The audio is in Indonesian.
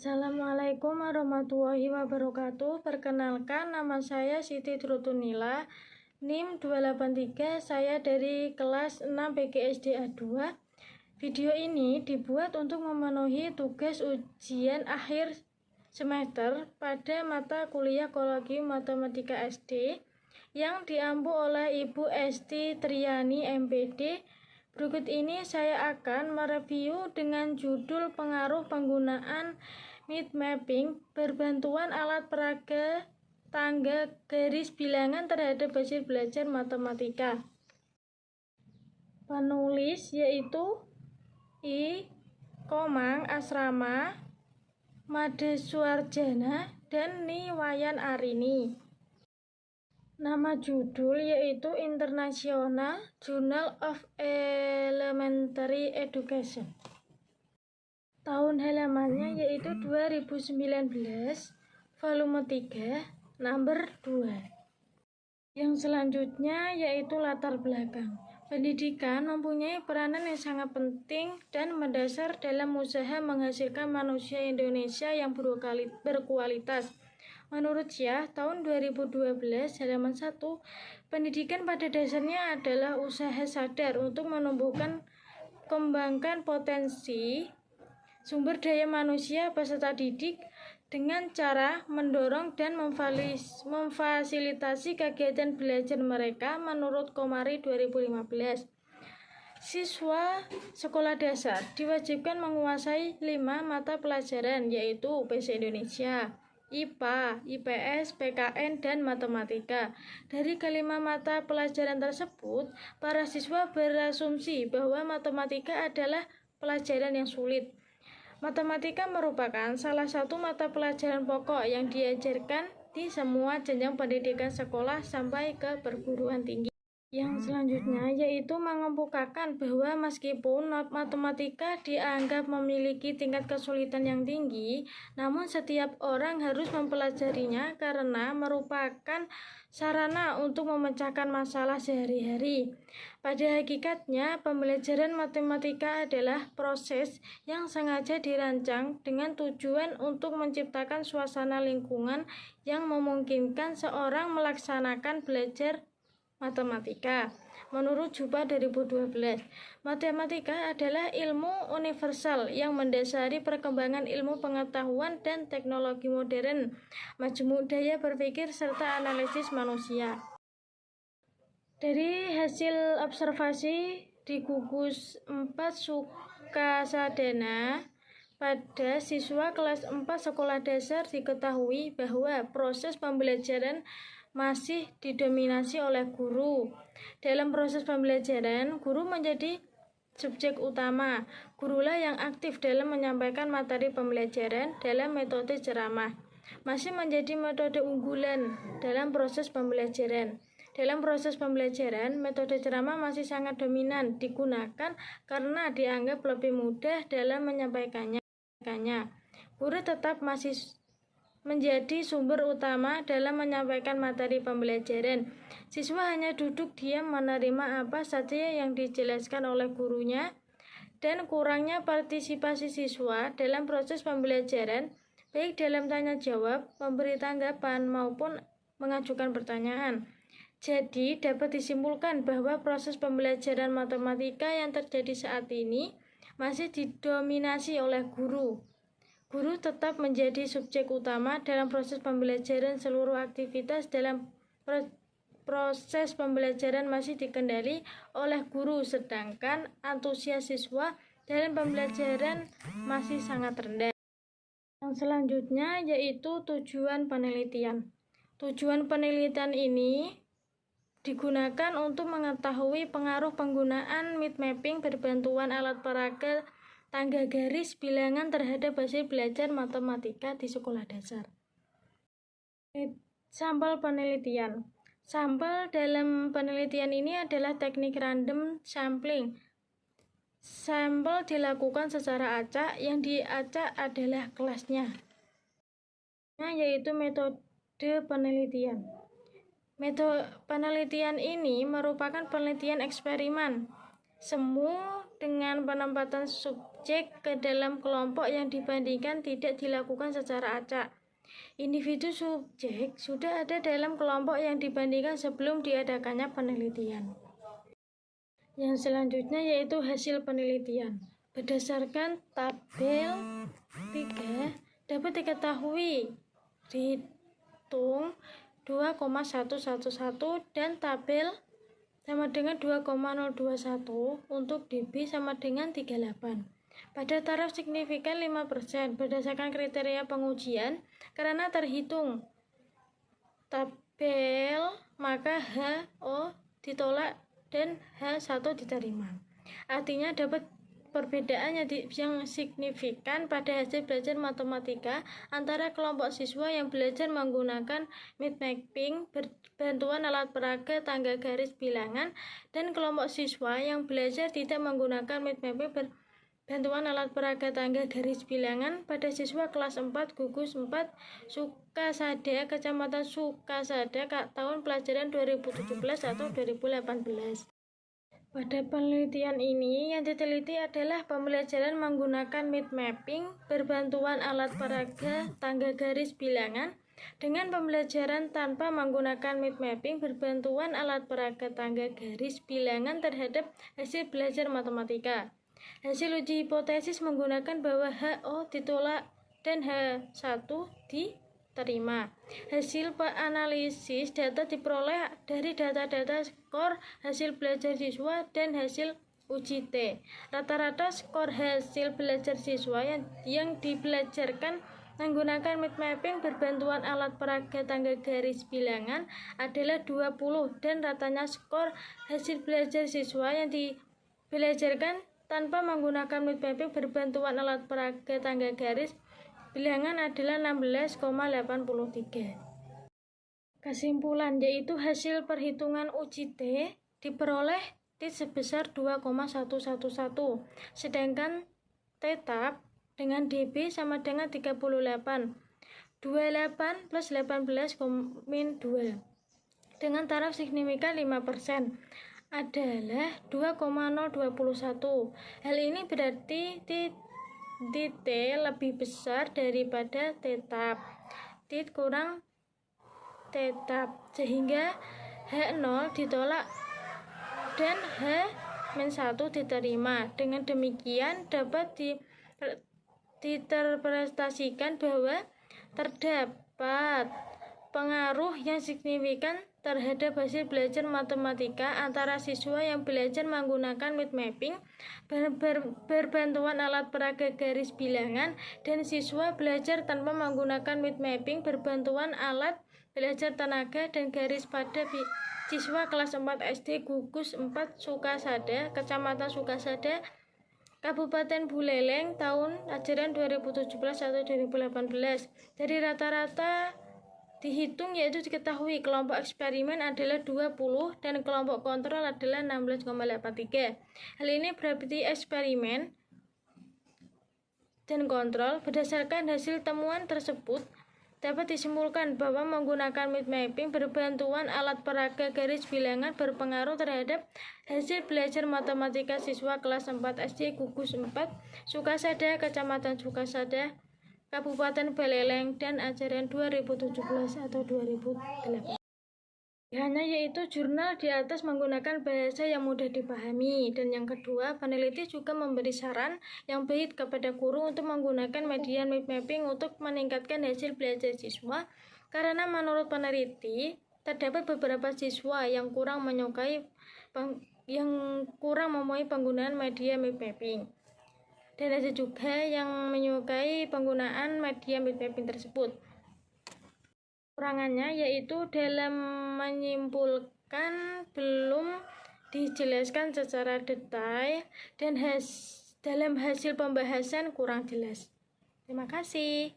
Assalamualaikum warahmatullahi wabarakatuh. Perkenalkan, nama saya Siti Trutunila, NIM 283. Saya dari kelas 6 PGSD A2. Video ini dibuat untuk memenuhi tugas ujian akhir semester pada mata kuliah Kolegium Matematika SD yang diampu oleh Ibu Esti Triani MPD. Berikut ini saya akan mereview dengan judul pengaruh penggunaan mind mapping berbantuan alat peraga tangga garis bilangan terhadap hasil belajar matematika. Penulis yaitu I. Komang Asrama, Made Suarjana, dan Ni Wayan Arini. Nama judul yaitu International Journal of Elementary Education. Tahun halamannya yaitu 2019, volume 3, nomor 2. Yang selanjutnya yaitu latar belakang. Pendidikan mempunyai peranan yang sangat penting dan mendasar dalam usaha menghasilkan manusia Indonesia yang berkualitas. Menurut Syah, tahun 2012, halaman 1, pendidikan pada dasarnya adalah usaha sadar untuk menumbuhkan kembangkan potensi sumber daya manusia peserta didik dengan cara mendorong dan memfasilitasi kegiatan belajar mereka. Menurut Komari 2015, siswa sekolah dasar diwajibkan menguasai 5 mata pelajaran yaitu Bahasa Indonesia, IPA, IPS, PKN, dan Matematika. Dari kelima mata pelajaran tersebut, para siswa berasumsi bahwa matematika adalah pelajaran yang sulit. Matematika merupakan salah satu mata pelajaran pokok yang diajarkan di semua jenjang pendidikan sekolah sampai ke perguruan tinggi. Yang selanjutnya yaitu mengemukakan bahwa meskipun matematika dianggap memiliki tingkat kesulitan yang tinggi, namun setiap orang harus mempelajarinya karena merupakan sarana untuk memecahkan masalah sehari-hari. Pada hakikatnya, pembelajaran matematika adalah proses yang sengaja dirancang dengan tujuan untuk menciptakan suasana lingkungan yang memungkinkan seorang melaksanakan belajar matematika. Menurut Juba 2012, matematika adalah ilmu universal yang mendasari perkembangan ilmu pengetahuan dan teknologi modern, majmuk daya berpikir serta analisis manusia. Dari hasil observasi di gugus 4 Sukasadana pada siswa kelas 4 sekolah dasar diketahui bahwa proses pembelajaran masih didominasi oleh guru. Dalam proses pembelajaran, guru menjadi subjek utama. Gurulah yang aktif dalam menyampaikan materi pembelajaran dalam metode ceramah. Masih menjadi metode unggulan dalam proses pembelajaran. Dalam proses pembelajaran, metode ceramah masih sangat dominan digunakan karena dianggap lebih mudah dalam menyampaikannya. Guru tetap masih menjadi sumber utama dalam menyampaikan materi pembelajaran. Siswa hanya duduk diam menerima apa saja yang dijelaskan oleh gurunya, dan kurangnya partisipasi siswa dalam proses pembelajaran, baik dalam tanya jawab, memberi tanggapan, maupun mengajukan pertanyaan. Jadi, dapat disimpulkan bahwa proses pembelajaran matematika yang terjadi saat ini masih didominasi oleh guru. Guru tetap menjadi subjek utama dalam proses pembelajaran. Seluruh aktivitas dalam proses pembelajaran masih dikendali oleh guru, sedangkan antusias siswa dalam pembelajaran masih sangat rendah. Yang selanjutnya yaitu tujuan penelitian. Tujuan penelitian ini digunakan untuk mengetahui pengaruh penggunaan mind mapping berbantuan alat peraga tangga garis bilangan terhadap hasil belajar matematika di sekolah dasar. Sampel penelitian. Sampel dalam penelitian ini adalah teknik random sampling. Sampel dilakukan secara acak, yang diacak adalah kelasnya, yaitu metode penelitian. Metode penelitian ini merupakan penelitian eksperimen semu dengan penempatan subjek subjek ke dalam kelompok yang dibandingkan tidak dilakukan secara acak. Individu subjek sudah ada dalam kelompok yang dibandingkan sebelum diadakannya penelitian. Yang selanjutnya yaitu hasil penelitian. Berdasarkan tabel 3 dapat diketahui dihitung 2,111 dan tabel sama dengan 2,021 untuk dB sama dengan 38. Pada taraf signifikan 5% berdasarkan kriteria pengujian karena terhitung tabel maka HO ditolak dan H1 diterima. Artinya dapat perbedaan yang signifikan pada hasil belajar matematika antara kelompok siswa yang belajar menggunakan mind mapping berbantuan alat peraga tangga garis bilangan dan kelompok siswa yang belajar tidak menggunakan mind mapping berbantuan alat peraga tangga garis bilangan pada siswa kelas 4 gugus 4 Sukasada, Kecamatan Sukasada, tahun pelajaran 2017 atau 2018. Pada penelitian ini, yang diteliti adalah pembelajaran menggunakan mind mapping berbantuan alat peraga tangga garis bilangan dengan pembelajaran tanpa menggunakan mind mapping berbantuan alat peraga tangga garis bilangan terhadap hasil belajar matematika. Hasil uji hipotesis menggunakan bahwa HO ditolak dan H1 diterima. Hasil analisis data diperoleh dari data-data skor hasil belajar siswa dan hasil uji T. Rata-rata skor hasil belajar siswa yang dibelajarkan menggunakan mind mapping berbantuan alat peraga tangga garis bilangan adalah 20 dan ratanya skor hasil belajar siswa yang dibelajarkan tanpa menggunakan mind mapping berbantuan alat peraga tangga garis bilangan adalah 16,83. Kesimpulan yaitu hasil perhitungan uji T diperoleh T sebesar 2,111 sedangkan tetap dengan dB sama dengan 38. 28 plus 18 min 2 dengan taraf signifikan 5% adalah 2,021. Hal ini berarti T lebih besar daripada tetap. T kurang tetap sehingga H0 ditolak dan H-1 diterima. Dengan demikian dapat diinterpretasikan bahwa terdapat pengaruh yang signifikan terhadap hasil belajar matematika antara siswa yang belajar menggunakan mind mapping berbantuan alat peraga garis bilangan dan siswa belajar tanpa menggunakan mind mapping berbantuan alat belajar tenaga dan garis pada siswa kelas 4 SD gugus 4 Sukasada, Kecamatan Sukasada, Kabupaten Buleleng, tahun ajaran 2017 atau 2018. Dari rata-rata dihitung yaitu diketahui kelompok eksperimen adalah 20 dan kelompok kontrol adalah 16,83. Hal ini berarti eksperimen dan kontrol. Berdasarkan hasil temuan tersebut dapat disimpulkan bahwa menggunakan mind mapping berbantuan alat peraga garis bilangan berpengaruh terhadap hasil belajar matematika siswa kelas 4 SD gugus 4 Sukasada, Kecamatan Sukasada, Kabupaten Buleleng dan ajaran 2017 atau 2018. Hanya yaitu jurnal di atas menggunakan bahasa yang mudah dipahami. Dan yang kedua, peneliti juga memberi saran yang baik kepada guru untuk menggunakan media mind mapping untuk meningkatkan hasil belajar siswa karena menurut peneliti terdapat beberapa siswa yang kurang menyukai penggunaan media mind mapping. Dan ada juga yang menyukai penggunaan media mind mapping tersebut. Kekurangannya yaitu dalam menyimpulkan belum dijelaskan secara detail dan dalam hasil pembahasan kurang jelas. Terima kasih.